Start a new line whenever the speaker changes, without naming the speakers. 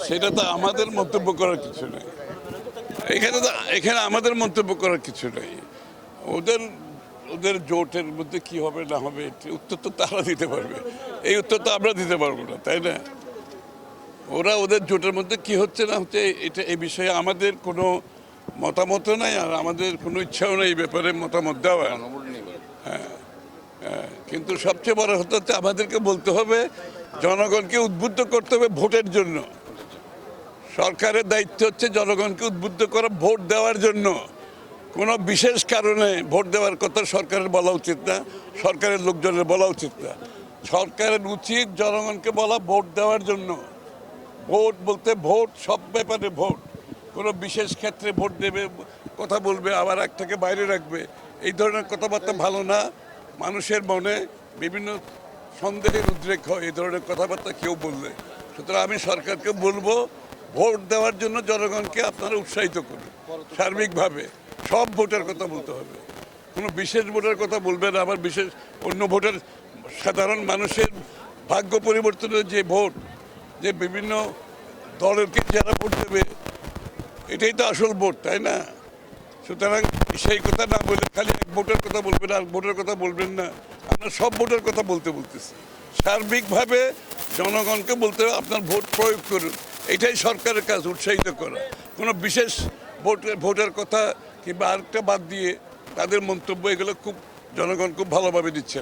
সেটা তো আমাদের মন্তব্য করার কিছু নেই। এখানে আমাদের মন্তব্য করার কিছু নেই। ওদের ওদের জোটের মধ্যে কি হবে না হবে উত্তর তো তারা দিতে পারবে, এই উত্তর তো আমরা দিতে পারবো না, তাই না? ওরা ওদের জোটের মধ্যে কি হচ্ছে না হচ্ছে এটা এই বিষয়ে আমাদের কোনো মতামত নাই, আর আমাদের কোনো ইচ্ছাও নেই এই ব্যাপারে মতামত দেওয়ার। কিন্তু সবচেয়ে বড় হচ্ছে আমাদেরকে বলতে হবে, জনগণকে উদ্বুদ্ধ করতে হবে ভোটের জন্য। সরকারের দায়িত্ব হচ্ছে জনগণকে উদ্বুদ্ধ করা ভোট দেওয়ার জন্য। কোনো বিশেষ কারণে ভোট দেওয়ার কথা সরকারের বলা উচিত না, সরকারের লোকজনের বলা উচিত না। সরকারের উচিত জনগণকে বলা ভোট দেওয়ার জন্য। ভোট বলতে ভোট, সব ব্যাপারে ভোট। কোনো বিশেষ ক্ষেত্রে ভোট দেবে, কথা বলবে, আবার একটাকে বাইরে রাখবে, এই ধরনের কথাবার্তা ভালো না। মানুষের মনে বিভিন্ন সন্দেহের উদ্রেক হয় এই ধরনের কথাবার্তা কেউ বললে। সুতরাং আমি সরকারকে বলবো, ভোট দেওয়ার জন্য জনগণকে আপনারা উৎসাহিত করুন সার্বিকভাবে। সব ভোটের কথা বলতে হবে, কোনো বিশেষ ভোটের কথা বলবেন। আবার বিশেষ অন্য ভোটের সাধারণ মানুষের ভাগ্য পরিবর্তনের যে ভোট, যে বিভিন্ন দলেরকে যারা ভোট দেবে, এটাই তো আসল ভোট, তাই না? সুতরাং সেই কথা না বলে খালি এক ভোটের কথা বলবেন আর ভোটের কথা বলবেন না। আমরা সব ভোটের কথা বলতেছি সার্বিকভাবে। জনগণকে বলতে হবে আপনার ভোট প্রয়োগ করুন, এটাই সরকারের কাজ, উৎসাহিত করা। কোনো বিশেষ ভোটের কথা কিংবা আরেকটা বাদ দিয়ে তাদের মন্তব্য, এগুলো খুব জনগণ খুব ভালোভাবে দিচ্ছে।